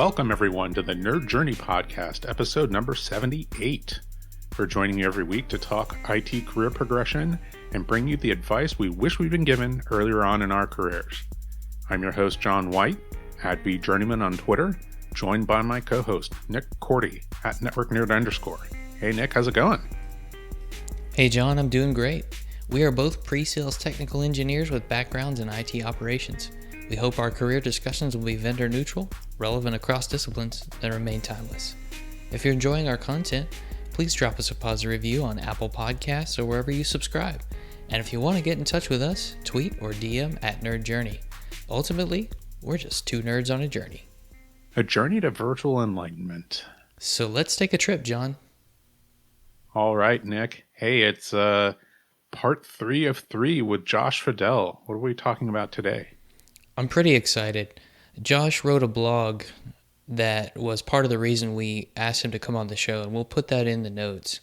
Welcome, everyone, to the Nerd Journey Podcast, episode number 78. We're joining you every week to talk IT career progression and bring you the advice we wish we'd been given earlier on in our careers. I'm your host, John White, at BJourneyman on Twitter, joined by my co-host, Nick Cordy, at NetworkNerd_. Hey, Nick, how's it going? Hey, John, I'm doing great. We are both pre-sales technical engineers with backgrounds in IT operations. We hope our career discussions will be vendor neutral, relevant across disciplines, and remain timeless. If you're enjoying our content, please drop us a positive review on Apple Podcasts or wherever you subscribe. And if you want to get in touch with us, tweet or DM at Nerd Journey. Ultimately, we're just two nerds on a journey. A journey to virtual enlightenment. So let's take a trip, John. All right, Nick. Hey, it's part 3 of 3 with Josh Fidel. What are we talking about today? I'm pretty excited. Josh wrote a blog that was part of the reason we asked him to come on the show, and we'll put that in the notes.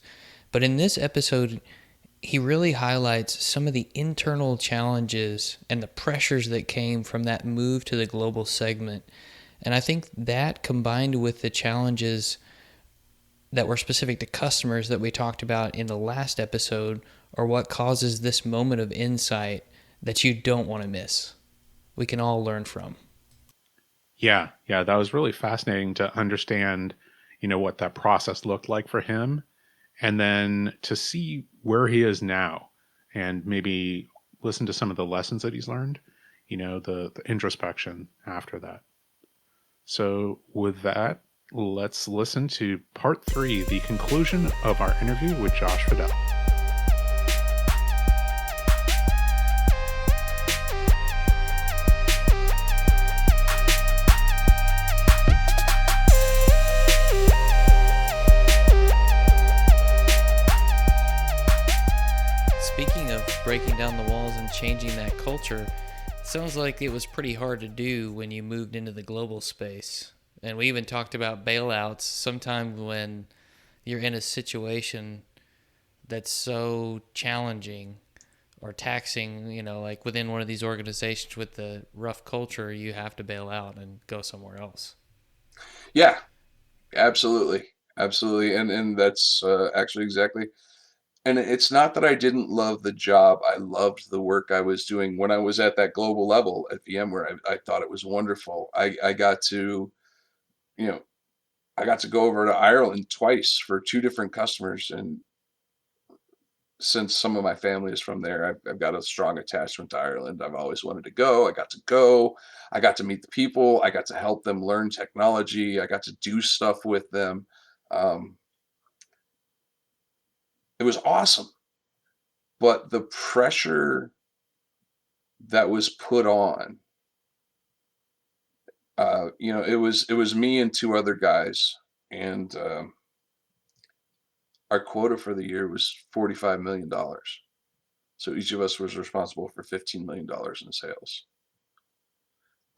But in this episode, he really highlights some of the internal challenges and the pressures that came from that move to the global segment. And I think that, combined with the challenges that were specific to customers that we talked about in the last episode, are what causes this moment of insight that you don't want to miss. We can all learn from. Yeah, that was really fascinating to understand, what that process looked like for him, and then to see where he is now and maybe listen to some of the lessons that he's learned, the introspection after that. So with that, let's listen to part 3, the conclusion of our interview with Josh Fidel. Speaking of breaking down the walls and changing that culture, it sounds like it was pretty hard to do when you moved into the global space. And we even talked about bailouts sometime when you're in a situation that's so challenging or taxing, like within one of these organizations with the rough culture, you have to bail out and go somewhere else. Yeah, absolutely. Absolutely. And that's actually exactly. And it's not that I didn't love the job. I loved the work I was doing when I was at that global level at VMware. I thought it was wonderful. I got to, I got to go over to Ireland twice for 2 different customers. And since some of my family is from there, I've got a strong attachment to Ireland. I've always wanted to go. I got to go. I got to meet the people. I got to help them learn technology. I got to do stuff with them. It was awesome. But the pressure that was put on, it was me and 2 other guys, and our quota for the year was $45 million. So each of us was responsible for $15 million in sales.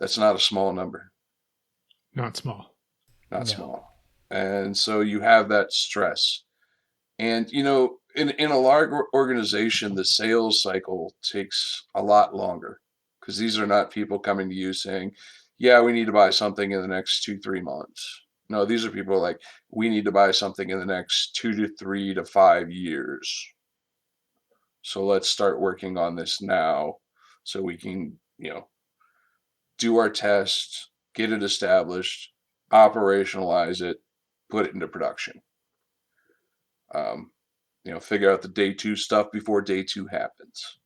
That's not a small number. Not small. Not small. And so you have that stress. And, in a large organization, the sales cycle takes a lot longer because these are not people coming to you saying, yeah, we need to buy something in the next 2-3 months. No, these are people like, we need to buy something in the next 2 to 3 to 5 years. So let's start working on this now so we can, do our tests, get it established, operationalize it, put it into production. Figure out the day 2 stuff before day 2 happens.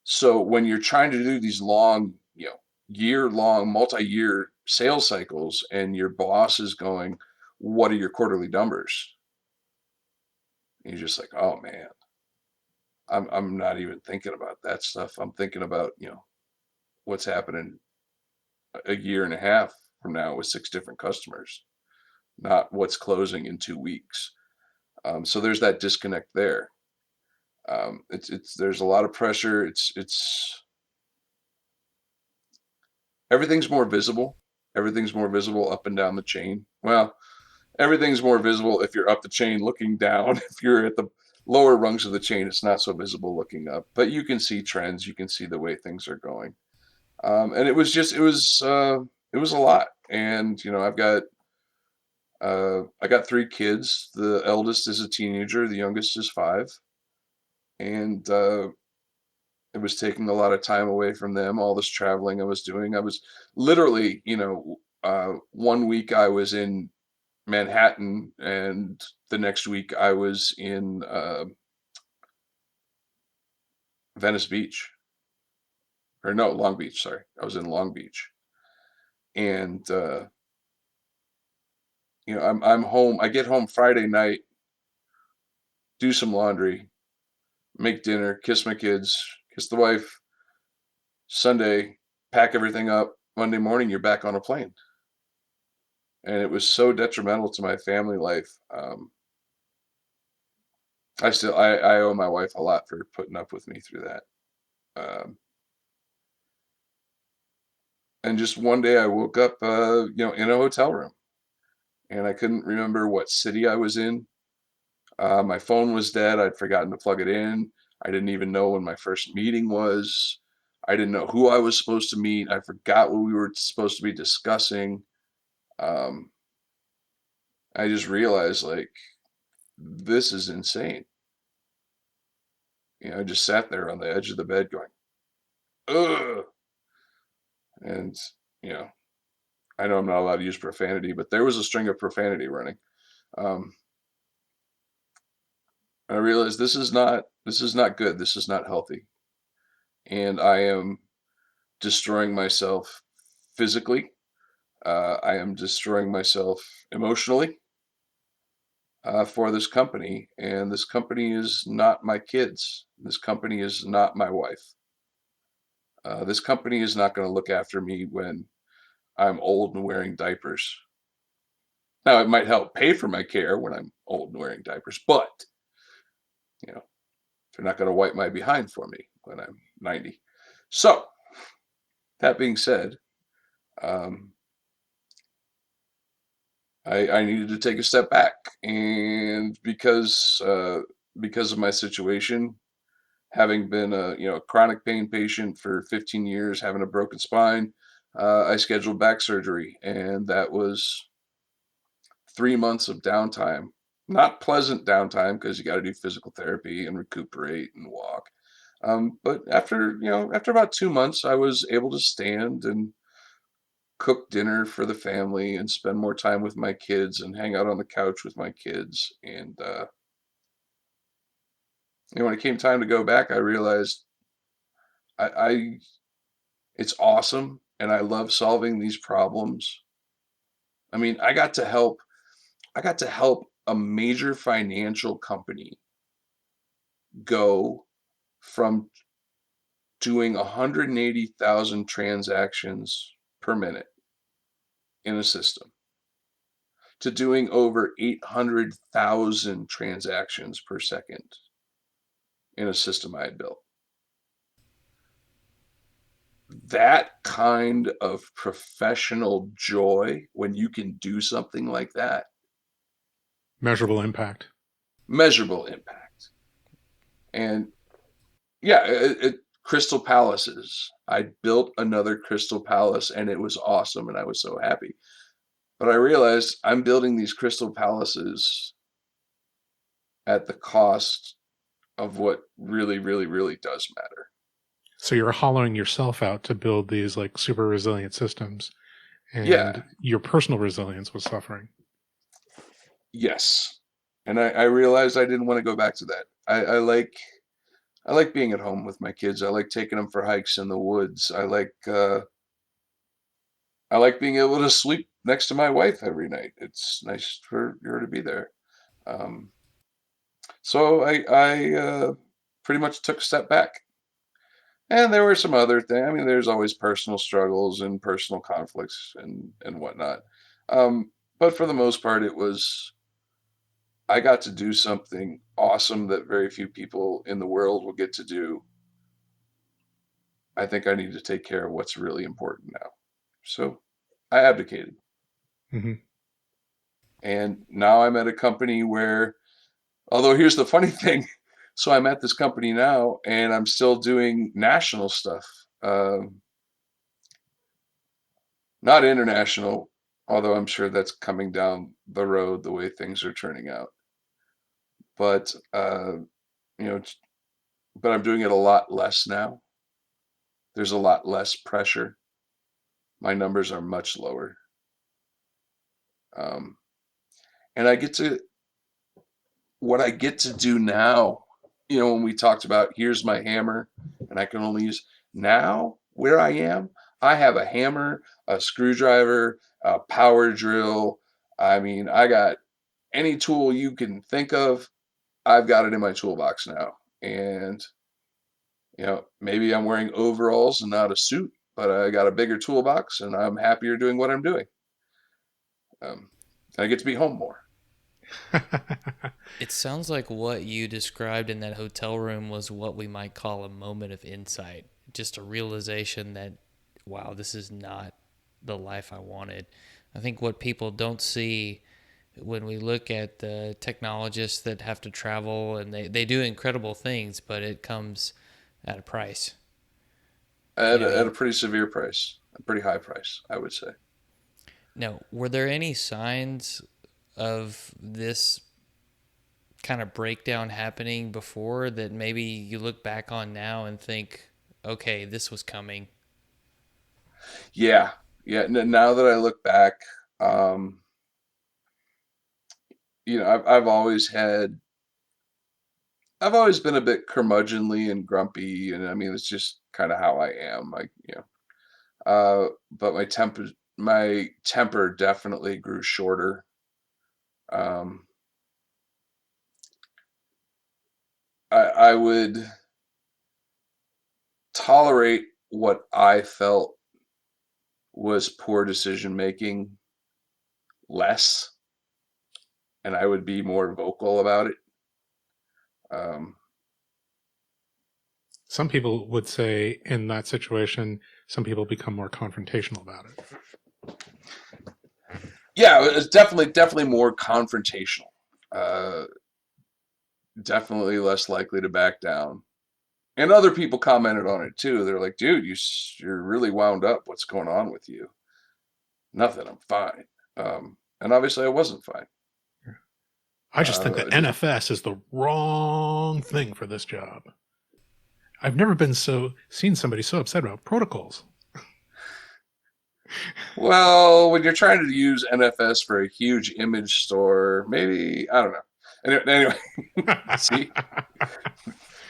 So when you're trying to do these long, year-long, multi-year sales cycles, and your boss is going, what are your quarterly numbers? And you're just like, oh man, I'm not even thinking about that stuff. I'm thinking about, what's happening a year and a half from now with 6 different customers, not what's closing in 2 weeks. So there's that disconnect there. There's a lot of pressure. It's everything's more visible. Everything's more visible up and down the chain. Well, everything's more visible if you're up the chain looking down. If you're at the lower rungs of the chain, it's not so visible looking up. But you can see trends. You can see the way things are going. And it was a lot. And I got 3 kids. The eldest is a teenager, the youngest is 5, and it was taking a lot of time away from them. All this traveling I was doing, I was literally, one week I was in Manhattan, and the next week I was in Venice Beach, or no, Long Beach. Sorry, I was in Long Beach, and I'm home. I get home Friday night, do some laundry, make dinner, kiss my kids, kiss the wife. Sunday, pack everything up. Monday morning, you're back on a plane, and it was so detrimental to my family life. I owe my wife a lot for putting up with me through that. Um, and just one day I woke up, in a hotel room, and I couldn't remember what city I was in. My phone was dead. I'd forgotten to plug it in. I didn't even know when my first meeting was. I didn't know who I was supposed to meet. I forgot what we were supposed to be discussing. Um, I just realized, like, this is insane. I just sat there on the edge of the bed going, ugh. And, you know, I know I'm not allowed to use profanity, but there was a string of profanity running. Um, I realized this is not good. This is not healthy. And I am destroying myself physically. I am destroying myself emotionally for this company. And this company is not my kids. This company is not my wife. This company is not going to look after me when I'm old and wearing diapers. Now, it might help pay for my care when I'm old and wearing diapers, but you know, they're not going to wipe my behind for me when I'm 90. So, that being said, um, I needed to take a step back, and because of my situation, having been a chronic pain patient for 15 years, having a broken spine, I scheduled back surgery, and that was 3 months of downtime. Not pleasant downtime because you got to do physical therapy and recuperate and walk. But after about 2 months, I was able to stand and cook dinner for the family and spend more time with my kids and hang out on the couch with my kids. And when it came time to go back, I realized I it's awesome and I love solving these problems. I mean, I got to help a major financial company go from doing 180,000 transactions per minute in a system to doing over 800,000 transactions per second in a system I had built. That kind of professional joy when you can do something like that, Measurable impact. measurable impact. And yeah, Crystal Palaces. I built another Crystal Palace and it was awesome and I was so happy. But I realized I'm building these Crystal Palaces at the cost of what really, really, really does matter. So you're hollowing yourself out to build these like super resilient systems, Yeah, and your personal resilience was suffering. yes. And I realized I didn't want to go back to that. I like being at home with my kids. I like taking them for hikes in the woods. I like being able to sleep next to my wife every night. It's nice for her to be there. Um, so I pretty much took a step back. And there were some other things. I mean, there's always personal struggles and personal conflicts and whatnot. But for the most part, it was I got to do something awesome that very few people in the world will get to do. I think I need to take care of what's really important now. So I abdicated. Hmm. And now I'm at a company where, although here's the funny thing. So I'm at this company now and I'm still doing national stuff. Not international. although I'm sure that's coming down the road the way things are turning out. But you know, but I'm doing it a lot less now. There's a lot less pressure. My numbers are much lower. Um, and I get to what I get to do now, when we talked about here's my hammer and I can only use now where I am, I have a hammer, a screwdriver, a power drill. I mean, I got any tool you can think of, I've got it in my toolbox now. And, maybe I'm wearing overalls and not a suit, but I got a bigger toolbox and I'm happier doing what I'm doing. Um, I get to be home more. It sounds like what you described in that hotel room was what we might call a moment of insight. Just a realization that, wow, this is not the life I wanted. I think what people don't see when we look at the technologists that have to travel and they do incredible things, but it comes at a price. At You know, a pretty severe price, a pretty high price, I would say. now, were there any signs of this kind of breakdown happening before that maybe you look back on now and think, okay, this was coming? Yeah, yeah. Now that I look back, um, I've always been a bit curmudgeonly and grumpy, and I mean, it's just kind of how I am. But my temper definitely grew shorter. Um, I would tolerate what I felt was poor decision making less, and I would be more vocal about it. Um, Some people would say in that situation, some people become more confrontational about it. yeah, it's definitely more confrontational. Uh, Definitely less likely to back down. And other people commented on it too. They're like, "Dude, you're really wound up. What's going on with you?" Nothing. I'm fine. And obviously, I wasn't fine. I just think that Just NFS is the wrong thing for this job. I've never been seen somebody so upset about protocols. well, when you're trying to use NFS for a huge image store, maybe I don't know. Anyway, see,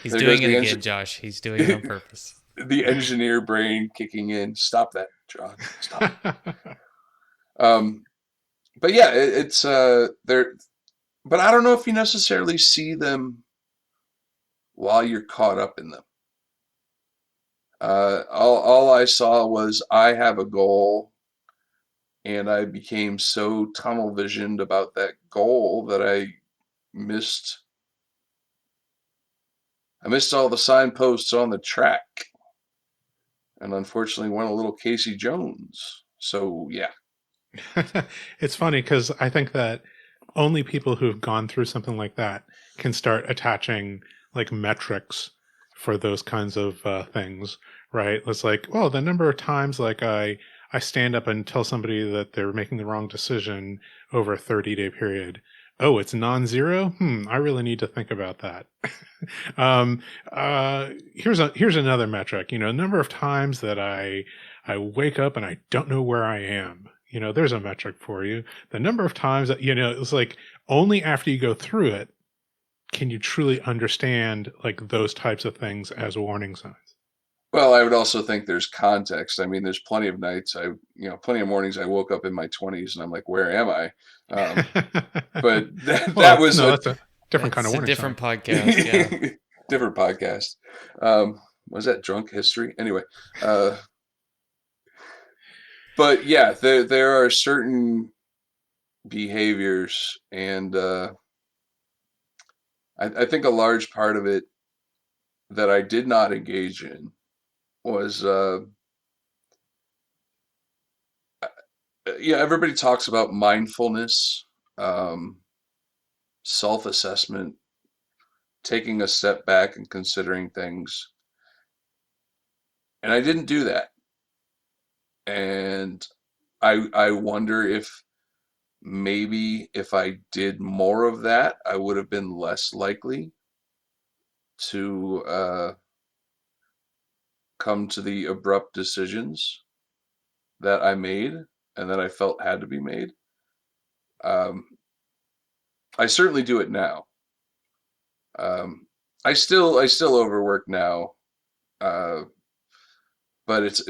He's there goes doing it again, Josh. He's doing it on purpose. the engineer brain kicking in. Stop that, John. Stop it. Um, but yeah, it's there. But I don't know if you necessarily see them while you're caught up in them. All I saw was I have a goal, and I became so tunnel visioned about that goal that missed I missed all the signposts on the track, and unfortunately went a little Casey Jones. So yeah, It's funny because I think that only people who've gone through something like that can start attaching like metrics for those kinds of things, right? It's like, well, the number of times like I stand up and tell somebody that they're making the wrong decision over a 30-day period. Oh, it's non-zero. I really need to think about that. um, here's another metric. Number of times that I wake up and I don't know where I am. There's a metric for you. The number of times that, it's like only after you go through it can you truly understand like those types of things as warning signs. well, I would also think there's context. I mean, there's plenty of nights plenty of mornings I woke up in my 20s and I'm like, where am I? But that Well, was no, a that's a different kind of It's a warning sign. different podcast, yeah. different podcast. Was that drunk history? Anyway, but yeah, there are certain behaviors, and I think a large part of it that I did not engage in was yeah, everybody talks about mindfulness, um, self-assessment, taking a step back and considering things, and I didn't do that. And I wonder if maybe if I did more of that, I would have been less likely to come to the abrupt decisions that I made and that I felt had to be made. Um, I certainly do it now. Um, I still overwork now, uh, but it's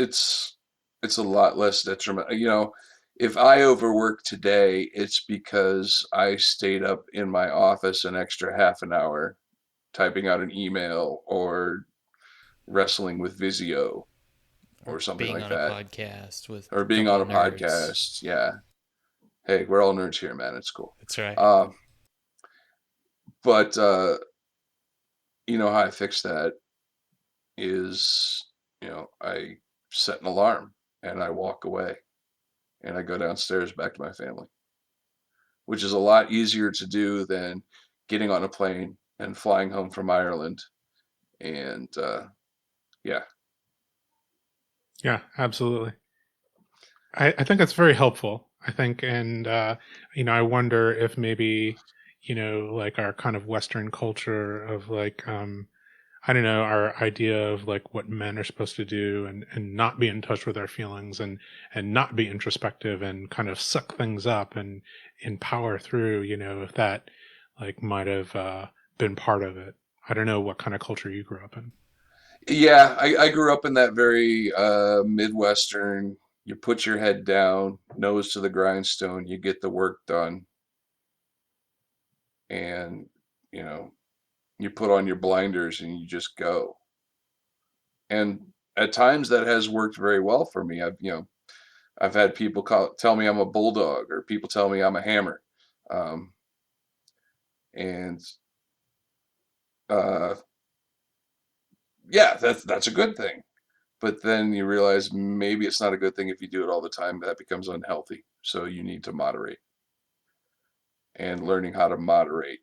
a lot less detrimental. If I overwork today, it's because I stayed up in my office an extra half an hour typing out an email or wrestling with Visio Or or something being like on a that, podcast with or a being couple on of a nerds. podcast. Yeah. Hey, we're all nerds here, man. It's cool. That's right. Um, but how I fix that is, I set an alarm and I walk away and I go downstairs back to my family, which is a lot easier to do than getting on a plane and flying home from Ireland. And yeah, Yeah, absolutely. I think that's very helpful. I think, and I wonder if maybe, like our kind of Western culture of like, I don't know, our idea of like what men are supposed to do and not be in touch with our feelings and not be introspective and kind of suck things up and power through, if that like might have been part of it. I don't know what kind of culture you grew up in. yeah, I grew up in that very Midwestern. You put your head down, nose to the grindstone, you get the work done, and you know you put on your blinders and you just go. And at times that has worked very well for me. I've had people tell me I'm a bulldog, or people tell me I'm a hammer, um, and uh, yeah, that's a good thing. But then you realize maybe it's not a good thing if you do it all the time. That becomes unhealthy. So you need to moderate, and learning how to moderate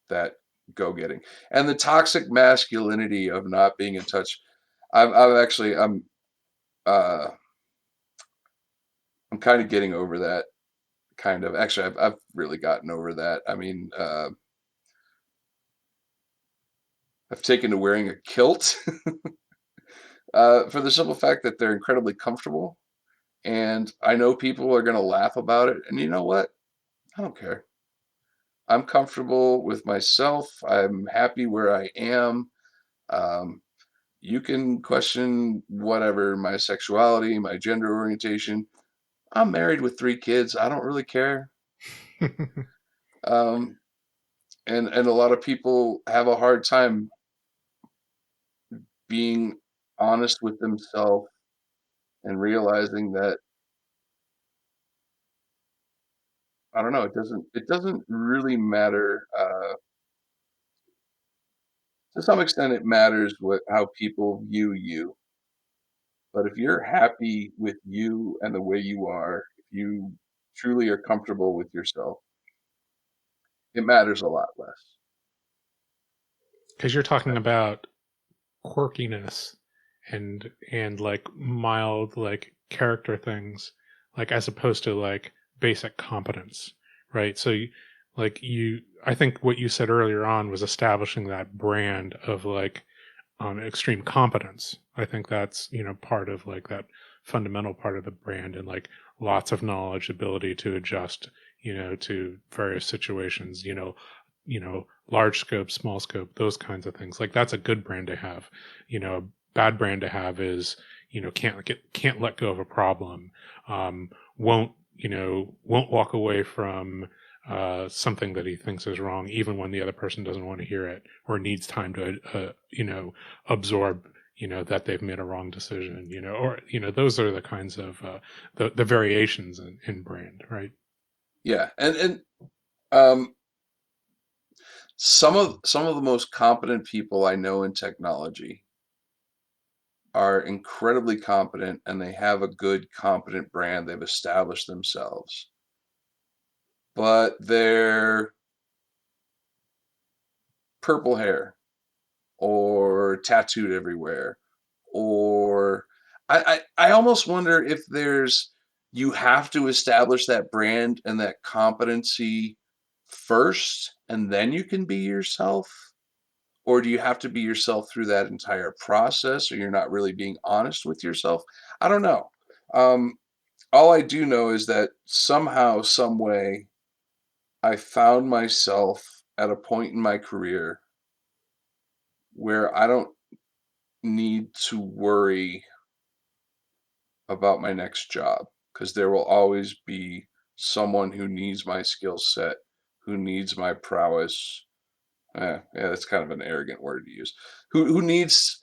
that go getting and the toxic masculinity of not being in touch. I'm actually uh, I'm kind of getting over that. Kind of actually, I've really gotten over that. I mean, I've taken to wearing a kilt for the simple fact that they're incredibly comfortable, and I know people are going to laugh about it. And you know what? I don't care. I'm comfortable with myself. I'm happy where I am. Um, you can question whatever my sexuality, my gender orientation. I'm married with 3 kids. I don't really care. Um, and a lot of people have a hard time being honest with themselves and realizing that I don't know. It doesn't really matter. To some extent, it matters what how people view you. But if you're happy with you and the way you are, if you truly are comfortable with yourself, it matters a lot less. Because you're talking about quirkiness and like mild like character things, like as opposed to like basic competence, right? So like I think what you said earlier on was establishing that brand of like extreme competence. I think that's part of like that fundamental part of the brand, and like lots of knowledge, ability to adjust to various situations, large scope, small scope, those kinds of things. Like that's a good brand to have. A bad brand to have is can't let go of a problem, won't won't walk away from something that he thinks is wrong, even when the other person doesn't want to hear it or needs time to, absorb, that they've made a wrong decision, or, those are the kinds of, the variations in brand, right? Yeah, and um, some of the most competent people I know in technology are incredibly competent, and they have a good, competent brand. They've established themselves, but they're purple hair or tattooed everywhere, or I almost wonder if there's you have to establish that brand and that competency first, and then you can be yourself? Or do you have to be yourself through that entire process, or you're not really being honest with yourself? I don't know. Um, all I do know is that somehow, some way, I found myself at a point in my career where I don't need to worry about my next job, because there will always be someone who needs my skill set, who needs my prowess. Yeah, that's kind of an arrogant word to use. Who needs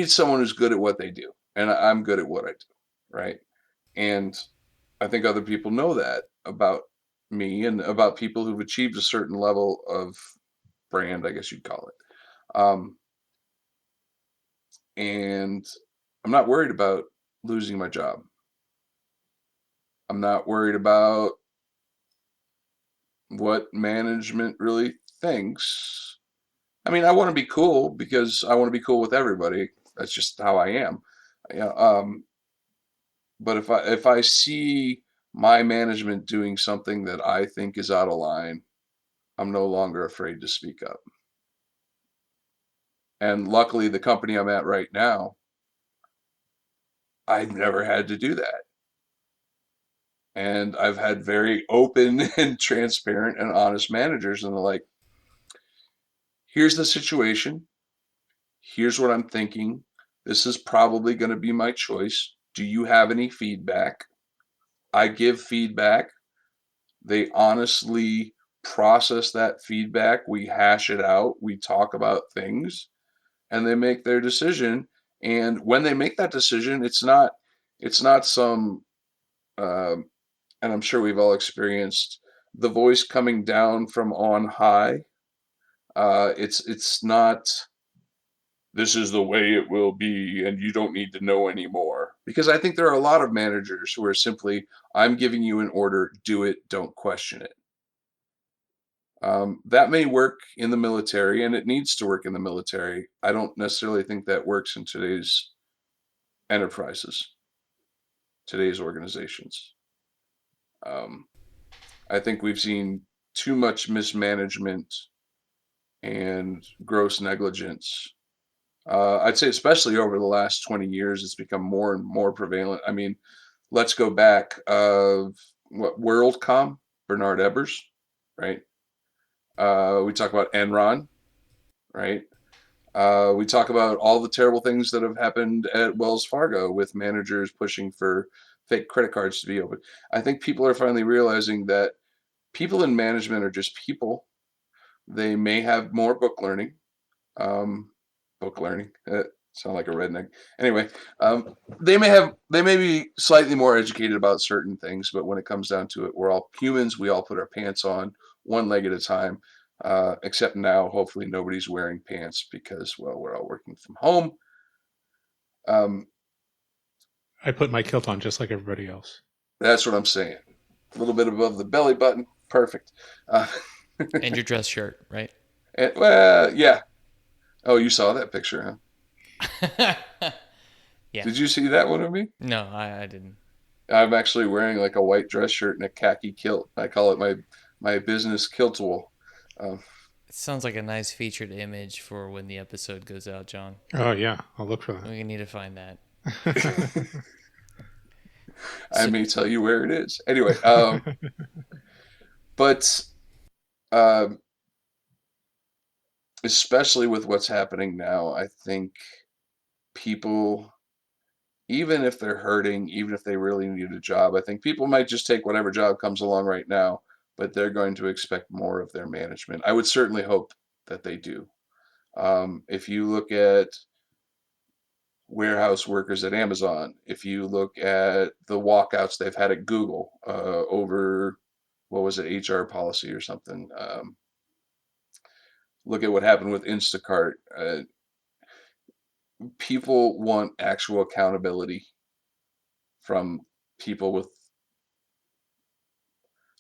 someone who's good at what they do, and I'm good at what I do, right? And I think other people know that about me and about people who've achieved a certain level of brand, I guess you'd call it. And I'm not worried about losing my job. I'm not worried about what management really thinks. I mean, I want to be cool because I want to be cool with everybody. That's just how I am. Yeah. But if I see my management doing something that I think is out of line, I'm no longer afraid to speak up. And luckily, the company I'm at right now, I've never had to do that. And I've had very open and transparent and honest managers, and they're like, here's the situation. Here's what I'm thinking. This is probably going to be my choice. Do you have any feedback? I give feedback. They honestly process that feedback. We hash it out. We talk about things, and they make their decision. And when they make that decision, it's not some, and I'm sure we've all experienced the voice coming down from on high. It's not, this is the way it will be, and you don't need to know anymore. Because I think there are a lot of managers who are simply, I'm giving you an order, do it, don't question it. That may work in the military, and it needs to work in the military. I don't necessarily think that works in today's enterprises, today's organizations. Um, I think we've seen too much mismanagement and gross negligence. I'd say especially over the last 20 years, it's become more and more prevalent. I mean, let's go back what WorldCom, Bernard Ebbers, right? We talk about Enron, right? We talk about all the terrible things that have happened at Wells Fargo with managers pushing for fake credit cards to be opened. I think people are finally realizing that people in management are just people. They may have more book learning. Um, book learning. Sound like a redneck. Anyway, they may be slightly more educated about certain things, but when it comes down to it, we're all humans. We all put our pants on one leg at a time. Except now, hopefully, nobody's wearing pants because, well, we're all working from home. Um, I put my kilt on just like everybody else. that's what I'm saying. A little bit above the belly button, perfect. Uh, And your dress shirt, right? well, yeah. Oh, you saw that picture, huh? Yeah. Did you see that one of me? No, I didn't. I'm actually wearing like a white dress shirt and a khaki kilt. I call it my business kiltool. Um, It sounds like a nice featured image for when the episode goes out, John. Oh yeah, I'll look for We need to find that. I So, may tell you where it is. Anyway, but um, especially with what's happening now, I think people, even if they're hurting, even if they really need a job, I think people might just take whatever job comes along right now, but they're going to expect more of their management. I would certainly hope that they do. If you look at warehouse workers at Amazon, if you look at the walkouts they've had at Google over, what was it, HR policy or something. Look at what happened with Instacart. People want actual accountability from people with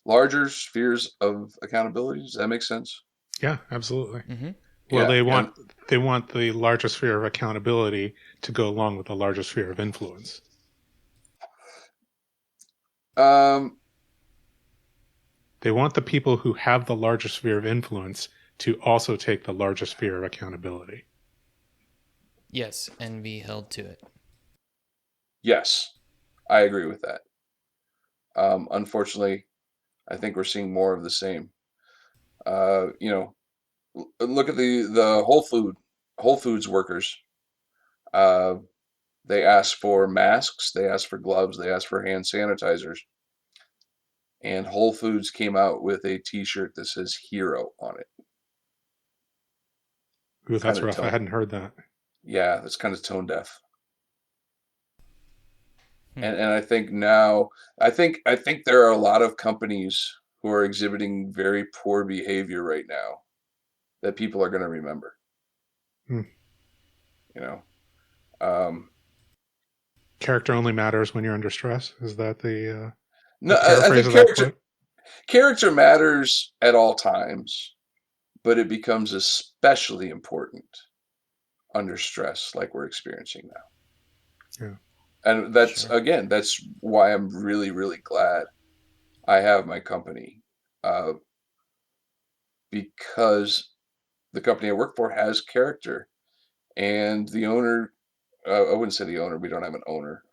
larger spheres of accountability. Does that make sense? Yeah, absolutely. mm-hmm. Well, Yeah, and they want the larger sphere of accountability to go along with the larger sphere of influence. Um, They want the people who have the largest sphere of influence to also take the largest sphere of accountability. Yes, and be held to it. yes, I agree with that. Unfortunately, I think we're seeing more of the same. You know, look at the Whole Foods workers. Uh, they ask for masks, they ask for gloves, they ask for hand sanitizers, and Whole Foods came out with a T-shirt that says "Hero" on it. Ooh, Kind that's of rough. I tone, hadn't heard that. yeah, that's kind of tone deaf. Hmm. And I think now, I think there are a lot of companies who are exhibiting very poor behavior right now that people are going to remember. Hmm. You know, um, Character only matters when you're under stress. Is that no, the I paraphrase think of that quote? character matters at all times, but it becomes especially important under stress, like we're experiencing now. Yeah. And that's Sure. again, that's why I'm really, really glad I have my company, uh, because the company I work for has character, and the owner. I wouldn't say the owner. We don't have an owner.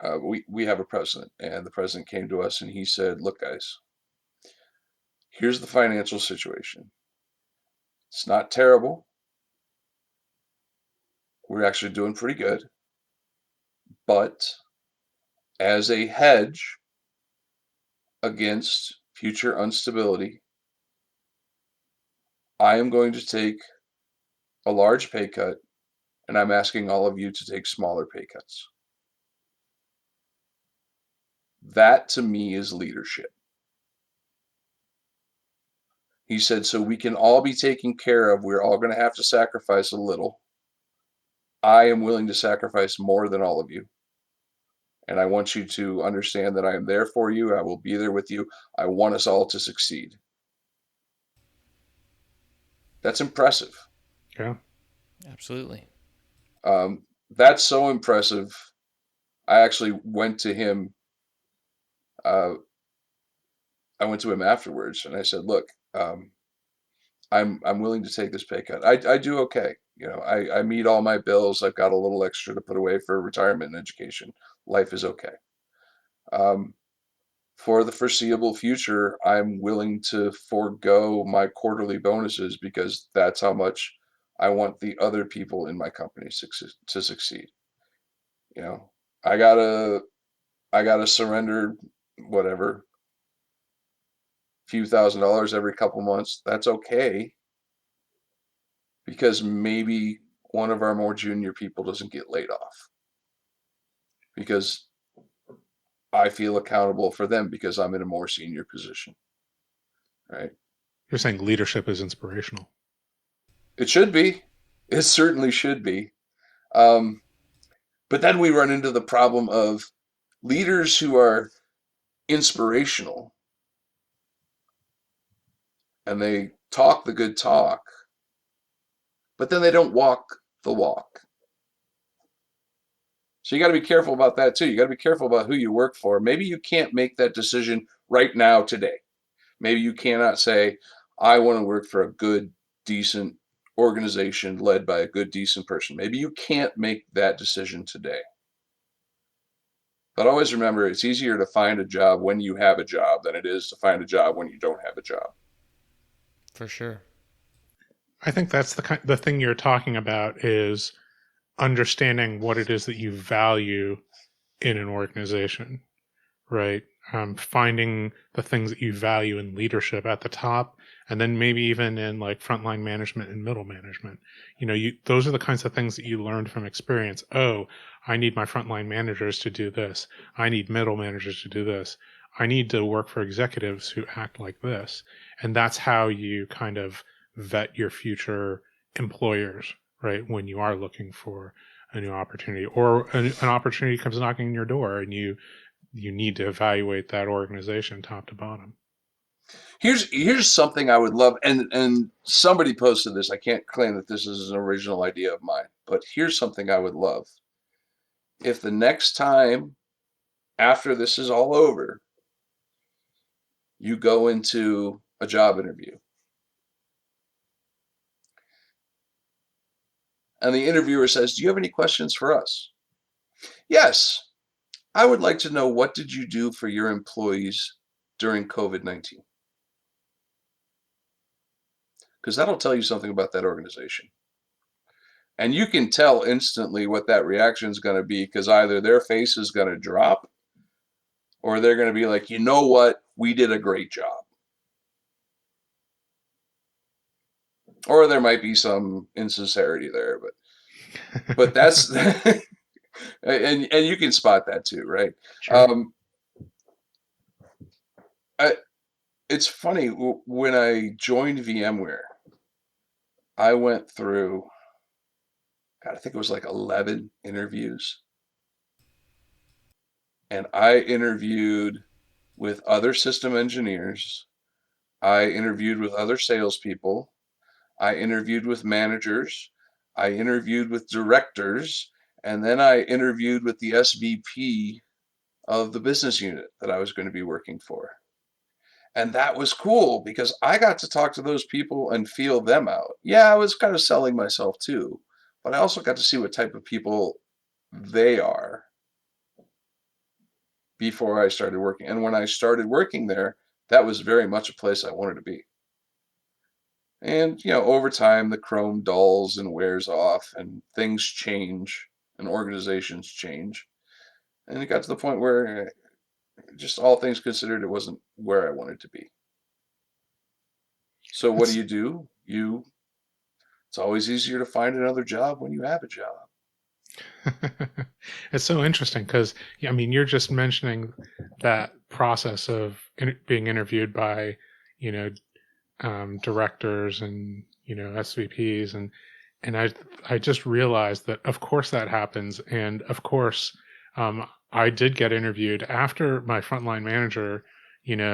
We have a president, and the president came to us and he said, "Look, guys, here's the financial situation. It's not terrible. We're actually doing pretty good, but as a hedge against future instability, I am going to take a large pay cut, and I'm asking all of you to take smaller pay cuts." That to me is leadership. He said, so we can all be taken care of. We're all going to have to sacrifice a little. I am willing to sacrifice more than all of you. And I want you to understand that I am there for you. I will be there with you. I want us all to succeed. That's impressive. Yeah. Absolutely. That's so impressive. I actually went to him. Uh, I went to him afterwards, and I said, "Look, I'm willing to take this pay cut. I do okay. You know, I meet all my bills. I've got a little extra to put away for retirement and education. Life is okay. Um, for the foreseeable future, I'm willing to forego my quarterly bonuses because that's how much I want the other people in my company to succeed. You know, I gotta I gotta surrender whatever few $1,000s every couple months. That's okay because maybe one of our more junior people doesn't get laid off because I feel accountable for them because I'm in a more senior position, right? You're saying leadership is inspirational. It should be. It certainly should be. Um, but then we run into the problem of leaders who are inspirational and they talk the good talk, but then they don't walk the walk. So you got to be careful about that too. You got to be careful about who you work for. Maybe you can't make that decision right now today. Maybe you cannot say, I want to work for a good, decent organization led by a good, decent person. Maybe you can't make that decision today. But always remember, it's easier to find a job when you have a job than it is to find a job when you don't have a job. For sure. I think that's the thing you're talking about is understanding what it is that you value in an organization, right? Finding the things that you value in leadership at the top, and then maybe even in like frontline management and middle management. You know, those are the kinds of things that you learned from experience. Oh, I need my frontline managers to do this. I need middle managers to do this. I need to work for executives who act like this. And that's how you kind of vet your future employers, right? When you are looking for a new opportunity or an opportunity comes knocking on your door and you need to evaluate that organization top to bottom. Here's something I would love, and somebody posted this. I can't claim that this is an original idea of mine, but here's something I would love. If the next time after this is all over, You go into a job interview, and the interviewer says, "Do you have any questions for us?" "Yes, I would like to know, what did you do for your employees during COVID-19?" Because that'll tell you something about that organization. And you can tell instantly what that reaction is going to be, because either their face is going to drop, or they're going to be like, "You know what? We did a great job." Or there might be some insincerity there, but that's and you can spot that too, right? Sure. Um, I, it's funny, when I joined VMware, I went through, God, I think it was like 11 interviews, and I interviewed with other system engineers. I interviewed with other salespeople. I interviewed with managers. I interviewed with directors. And then I interviewed with the SVP of the business unit that I was going to be working for. And that was cool because I got to talk to those people and feel them out. Yeah, I was kind of selling myself too, but I also got to see what type of people they are before I started working. And when I started working there, that was very much a place I wanted to be. And, over time, the chrome dulls and wears off, and things change, and organizations change. And it got to the point where, just all things considered, it wasn't where I wanted to be. So what That's do? It's always easier to find another job when you have a job. it's so interesting because, I mean, you're just mentioning that process of being interviewed by, you know, directors and SVPs, and I just realized that of course that happens, and of course I did get interviewed after my frontline manager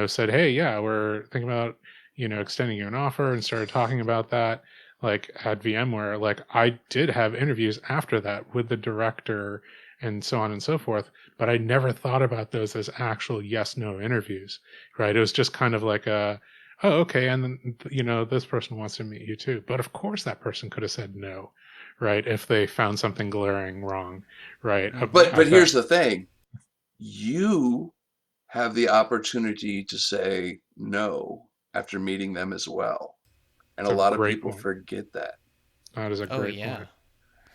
said, hey, yeah, we're thinking about extending you an offer, and started talking about that, like at VMware. Like, I did have interviews after that with the director and so on and so forth, but I never thought about those as actual yes no interviews, right? It was just kind of like a, oh, okay, and then this person wants to meet you too. But of course that person could have said no, right, if they found something glaring wrong, right, But at that. here's the thing. You have the opportunity to say no after meeting them as well. And It's a a lot of great people point. forget that. That is a Oh great yeah. point.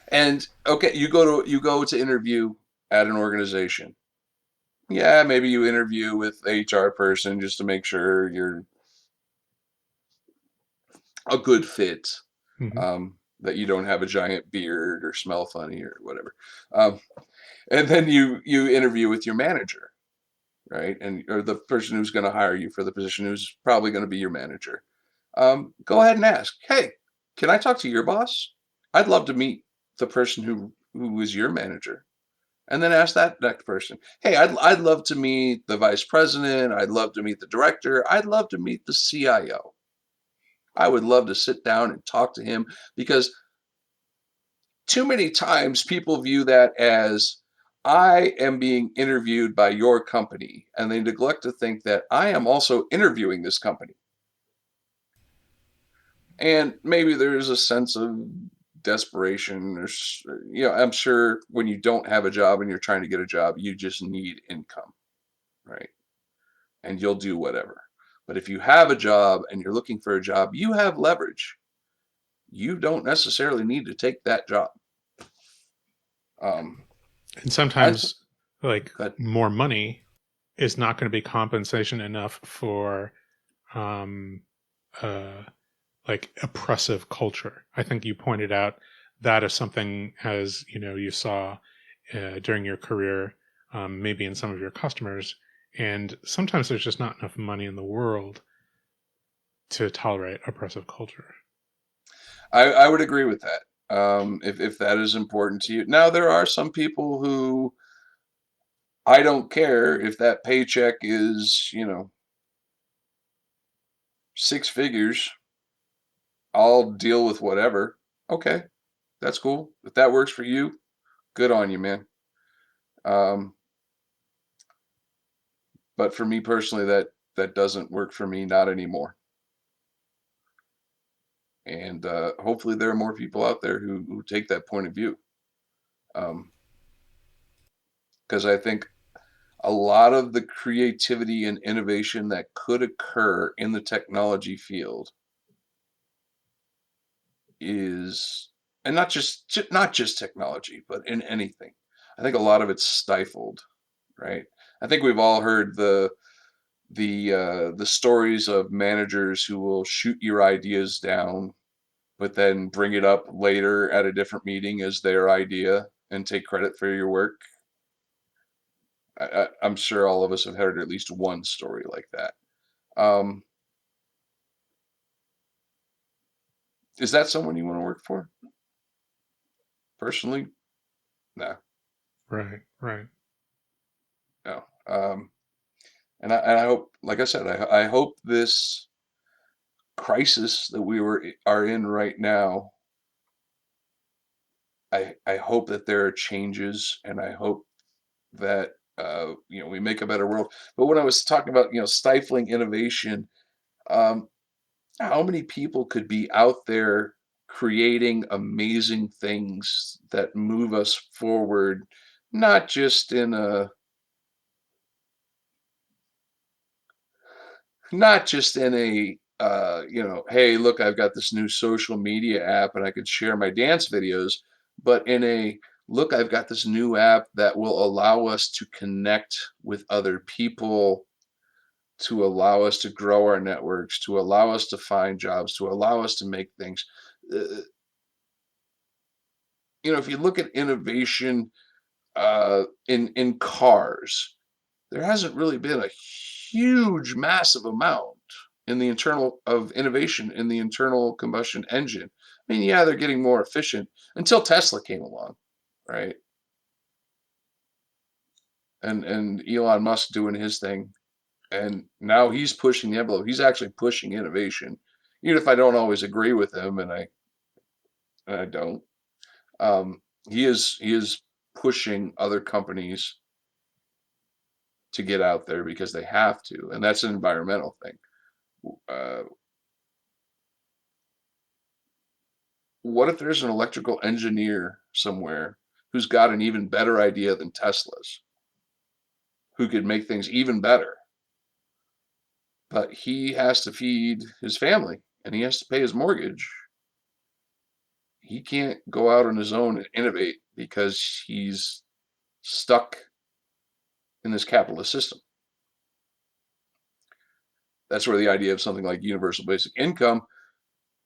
And okay, you go to interview at an organization. Yeah, maybe you interview with the HR person just to make sure you're a good fit, Hmm. that you don't have a giant beard or smell funny or whatever. Um, and then you interview with your manager, right? And or the person who's going to hire you for the position, who's probably going to be your manager. Go ahead and ask, hey, can I talk to your boss? I'd love to meet the person who is your manager. And then ask that next person, hey, I'd love to meet the vice president. I'd love to meet the director. I'd love to meet the CIO. I would love to sit down and talk to him, because too many times people view that as, I am being interviewed by your company, and they neglect to think that I am also interviewing this company. And maybe there's a sense of desperation, or I'm sure when you don't have a job and you're trying to get a job, you just need income, right? And you'll do whatever. But if you have a job and you're looking for a job, you have leverage. You don't necessarily need to take that job. Um, And I th- sometimes, like, that more money is not going to be compensation enough for um uh like oppressive culture. I think you pointed out that as something, as you saw during your career, maybe in some of your customers. And sometimes there's just not enough money in the world to tolerate oppressive culture. I would agree with that. If that is important to you. Now, there are some people who, I don't care if that paycheck is, six figures. I'll deal with whatever. Okay, that's cool. If that works for you, good on you, man. Um, but for me personally, that that doesn't work for me, not anymore. And hopefully there are more people out there who take that point of view. Because I think a lot of the creativity and innovation that could occur in the technology field is, and not just technology, but in anything. I think a lot of it's stifled, right? I think we've all heard the stories of managers who will shoot your ideas down, but then bring it up later at a different meeting as their idea and take credit for your work. I'm sure all of us have heard at least one story like that. Um, is that someone you want to work for? Personally, no, Right, right. no. And I hope, like I said, I hope this crisis that are in right now. I hope that there are changes, and I hope that we make a better world. But when I was talking about stifling innovation, um, how many people could be out there creating amazing things that move us forward, not just in a not just in a hey, look, I've got this new social media app and I could share my dance videos, but in a look, I've got this new app that will allow us to connect with other people, to allow us to grow our networks, to allow us to find jobs, to allow us to make things. Uh, if you look at innovation in cars, there hasn't really been a huge, massive amount in the internal of innovation in the internal combustion engine. I mean, yeah, they're getting more efficient until Tesla came along, right? And Elon Musk doing his thing, and now he's pushing the envelope. He's actually pushing innovation, even if I don't always agree with him, and I don't. Um, he is pushing other companies to get out there because they have to, and that's an environmental thing. Uh, what if there's an electrical engineer somewhere who's got an even better idea than Tesla's, who could make things even better, but he has to feed his family and he has to pay his mortgage. He can't go out on his own and innovate because he's stuck in this capitalist system. That's where the idea of something like universal basic income,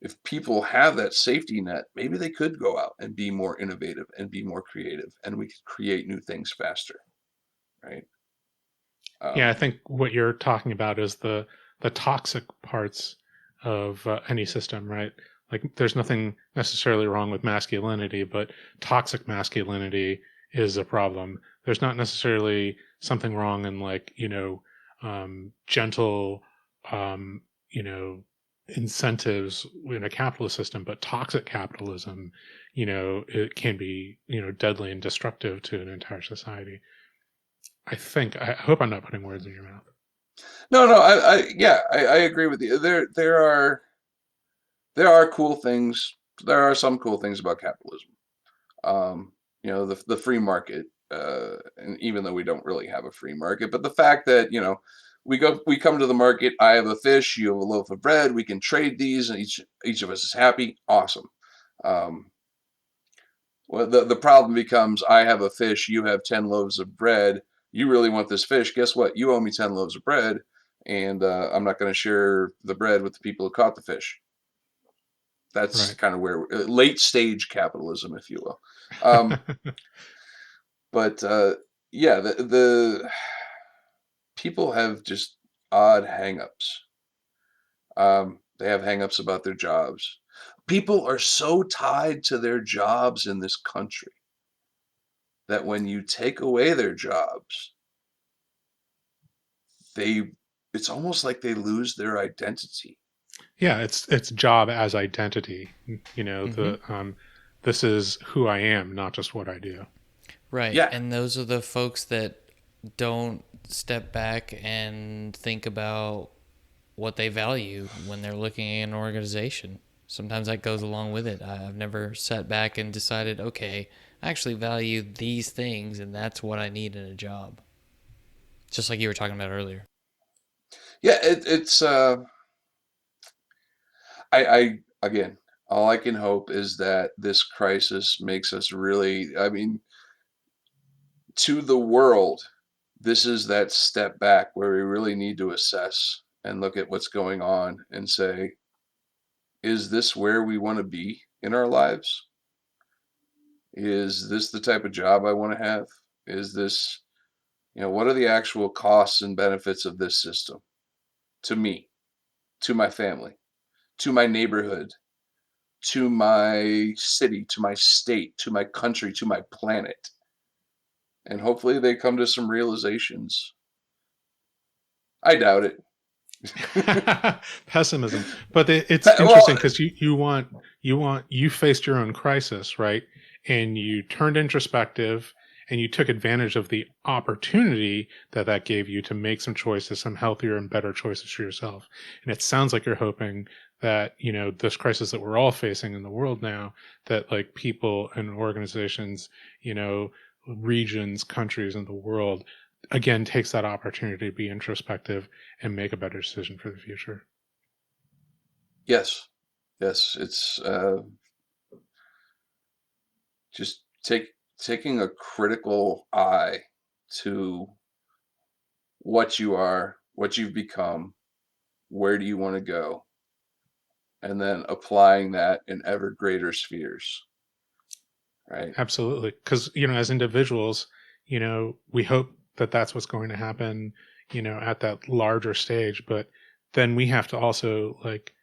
if people have that safety net, maybe they could go out and be more innovative and be more creative, and we could create new things faster, right? Yeah, I Um, think what you're talking about is the toxic parts of any system, right? Like, there's nothing necessarily wrong with masculinity, but toxic masculinity is a problem. There's not necessarily something wrong in, like, gentle, um, you know, incentives in a capitalist system, but toxic capitalism, it can be, deadly and destructive to an entire society. I hope I'm not putting words in your mouth. no, no, yeah, I agree with you. There are cool things. There are some cool things about capitalism. Um, the free market, and even though we don't really have a free market, but the fact that we come to the market. I have a fish, you have a loaf of bread. We can trade these, and each of us is happy. Awesome. Um, well, the problem becomes I have a fish, you have 10 loaves of bread. You really want this fish. Guess what? You owe me 10 loaves of bread, and I'm not going to share the bread with the people who caught the fish. That's Right. kind of where late stage capitalism, if you will. Um, but yeah, the people have just odd hangups. They have hangups about their jobs. People are so tied to their jobs in this country that when you take away their jobs, they it's almost like they lose their identity. Yeah, it's job as identity. Mm-hmm. This is who I am, not just what I do. Right. Yeah, And those are the folks that don't step back and think about what they value when they're looking at an organization. Sometimes that goes along with it. I've never sat back and decided, okay, I actually value these things and that's what I need in a job. Just like you were talking about earlier. Yeah, it's I again, all I can hope is that this crisis makes us really, I mean, to the world, this is that step back where we really need to assess and look at what's going on and say, is this where we want to be in our lives? Is this the type of job I want to have? Is this, what are the actual costs and benefits of this system to me, to my family, to my neighborhood, to my city, to my state, to my country, to my planet? And hopefully they come to some realizations. I doubt it. Pessimism. But it's Well, interesting because you faced your own crisis, right? And you turned introspective and you took advantage of the opportunity that that gave you to make some choices, some healthier and better choices for yourself. And it sounds like you're hoping that, this crisis that we're all facing in the world now, that like people and organizations, regions, countries in the world again takes that opportunity to be introspective and make a better decision for the future. yes, yes, it's just taking a critical eye to what you are, what you've become, where do you want to go, and then applying that in ever greater spheres, right? Absolutely. Because, as individuals, we hope that that's what's going to happen, at that larger stage. But then we have to also like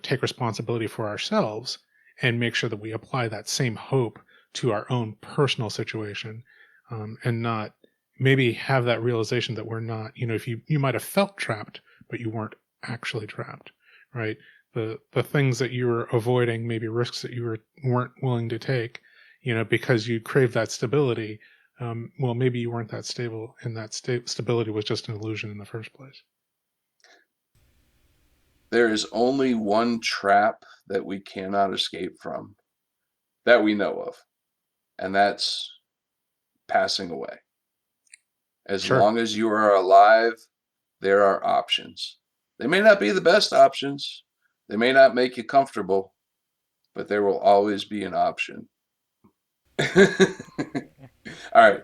take responsibility for ourselves and make sure that we apply that same hope to our own personal situation, and not maybe have that realization that we're not, if you might have felt trapped, but you weren't actually trapped, right? The things that you were avoiding, maybe risks that you weren't willing to take, because you crave that stability. Well, maybe you weren't that stable, and that stability was just an illusion in the first place. There is only one trap that we cannot escape from that we know of, and that's passing away. As Sure. long as you are alive, there are options. They may not be the best options, they may not make you comfortable, but there will always be an option. All right.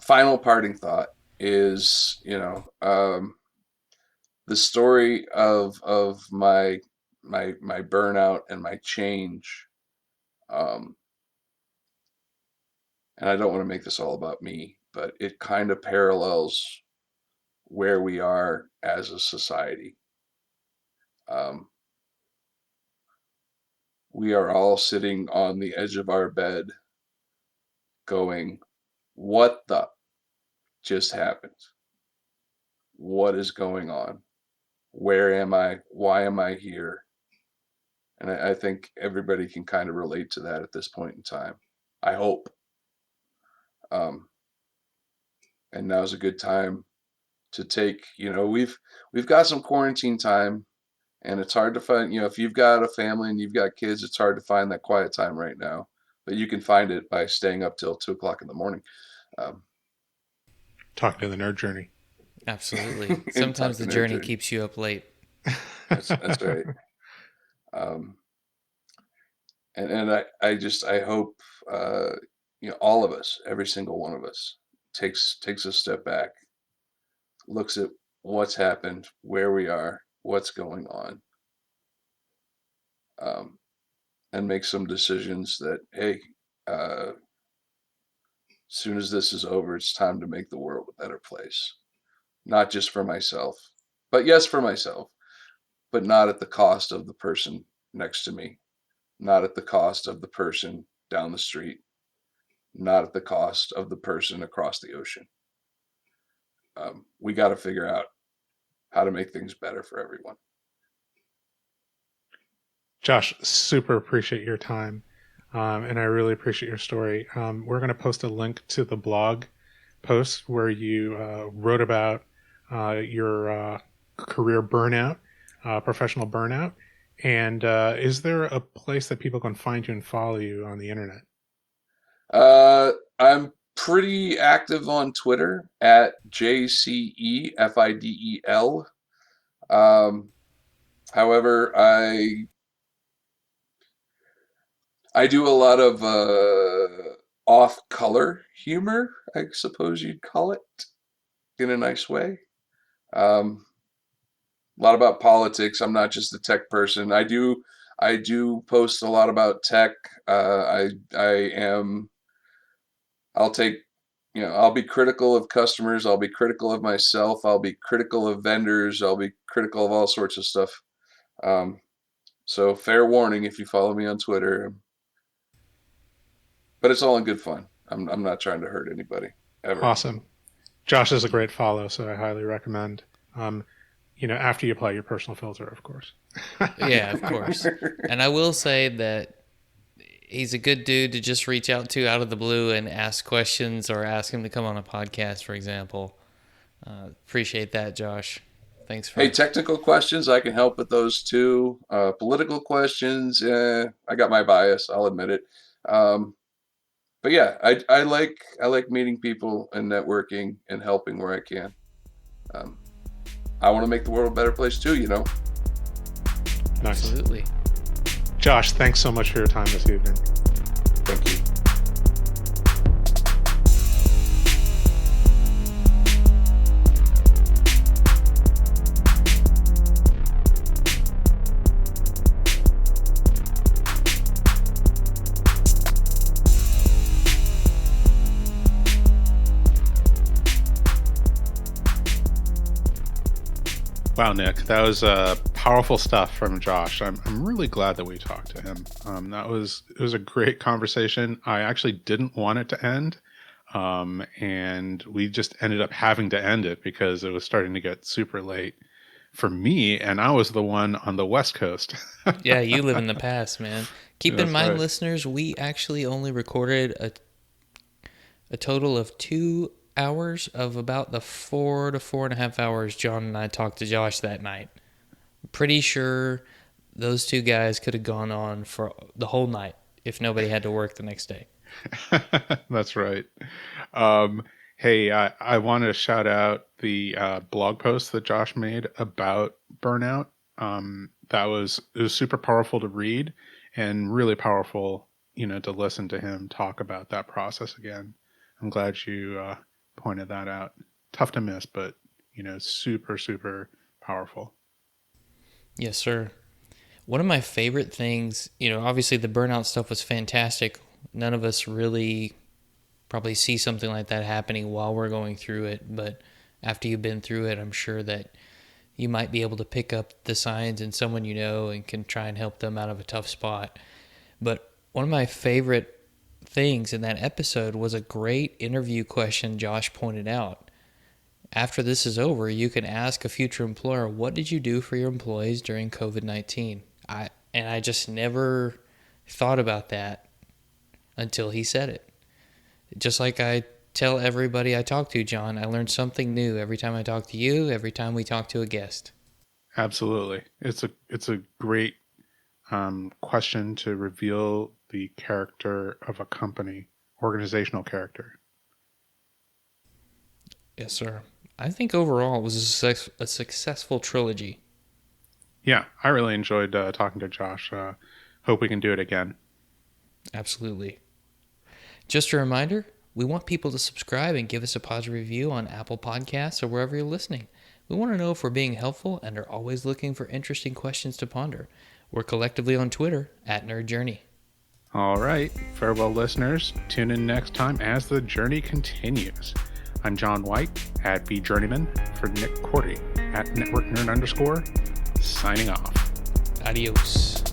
Final parting thought is, the story of my burnout and my change. Um, and I don't want to make this all about me, but it kind of parallels where we are as a society. Um, we are all sitting on the edge of our bed going, what the just happened? What is going on? Where am I? Why am I here? And I think everybody can kind of relate to that at this point in time. I hope. Um, and now's a good time to take, we've got some quarantine time, and it's hard to find, if you've got a family and you've got kids, it's hard to find that quiet time right now. But you can find it by staying up till 2 o'clock in the morning. Um, Talking to the nerd journey. Absolutely. and Sometimes talk to the nerd journey journey. keeps you up late. That's right. Um, and I hope all of us, every single one of us, takes a step back, looks at what's happened, where we are, what's going on, um, and makes some decisions that, hey, as soon as this is over, it's time to make the world a better place. Not just for myself, but yes, for myself, but not at the cost of the person next to me, not at the cost of the person down the street, not at the cost of the person across the ocean. We got to figure out how to make things better for everyone. Josh, super appreciate your time. And I really appreciate your story. We're going to post a link to the blog posts where you wrote about your career burnout, professional burnout. And is there a place that people can find you and follow you on the internet? I'm pretty active on Twitter at JCEFIDEL. Um, However, I do a lot of off-color humor, I suppose you'd call it, in a nice way. A lot about politics. I'm not just a tech person. I do post a lot about tech. I am. I'll take. I'll be critical of customers. I'll be critical of myself. I'll be critical of vendors. I'll be critical of all sorts of stuff. Um, so fair warning if you follow me on Twitter. But it's all in good fun. I'm not trying to hurt anybody ever. Awesome. Josh is a great follow, so I highly recommend. After you apply your personal filter, of course. Yeah, of course. And I will say that he's a good dude to just reach out to out of the blue and ask questions or ask him to come on a podcast, for example. Appreciate that, Josh. Thanks for... Hey, technical questions, I can help with those too. Political questions, I got my bias, I'll admit it. But yeah, I like meeting people and networking and helping where I can. I want to make the world a better place too, Nice. Absolutely. Josh, thanks so much for your time this evening. Thank you. Wow, Nick, that was powerful stuff from Josh. I'm really glad that we talked to him. It was a great conversation. I actually didn't want it to end, and we just ended up having to end it because it was starting to get super late for me, and I was the one on the West Coast. Yeah, you live in the past, man. Keep in mind, right. listeners, we actually only recorded a total of 2 hours of about the 4 to 4.5 hours John and I talked to Josh that night. Pretty sure those two guys could have gone on for the whole night if nobody had to work the next day. That's right. Hey, I want to shout out the blog post that Josh made about burnout. It was super powerful to read and really powerful, to listen to him talk about that process again. I'm glad you pointed that out. Tough to miss, but super, super powerful. Yes, sir. One of my favorite things, obviously the burnout stuff was fantastic. None of us really probably see something like that happening while we're going through it, but after you've been through it, I'm sure that you might be able to pick up the signs in someone you know and can try and help them out of a tough spot. But one of my favorite things in that episode was a great interview question Josh pointed out. After this is over, you can ask a future employer, what did you do for your employees during COVID-19? I just never thought about that until he said it. Just like I tell everybody I talk to, John, I learn something new every time I talk to you, every time we talk to a guest. Absolutely. It's a great question to reveal the character of a company, organizational character. Yes, sir. I think overall it was a successful trilogy. Yeah, I really enjoyed talking to Josh. Hope we can do it again. Absolutely. Just a reminder, we want people to subscribe and give us a positive review on Apple Podcasts or wherever you're listening. We want to know if we're being helpful and are always looking for interesting questions to ponder. We're collectively on Twitter @NerdJourney. All right, farewell listeners. Tune in next time as the journey continues. I'm John White @VJourneyman for Nick Cordy @NetworkNerd_, signing off. Adios.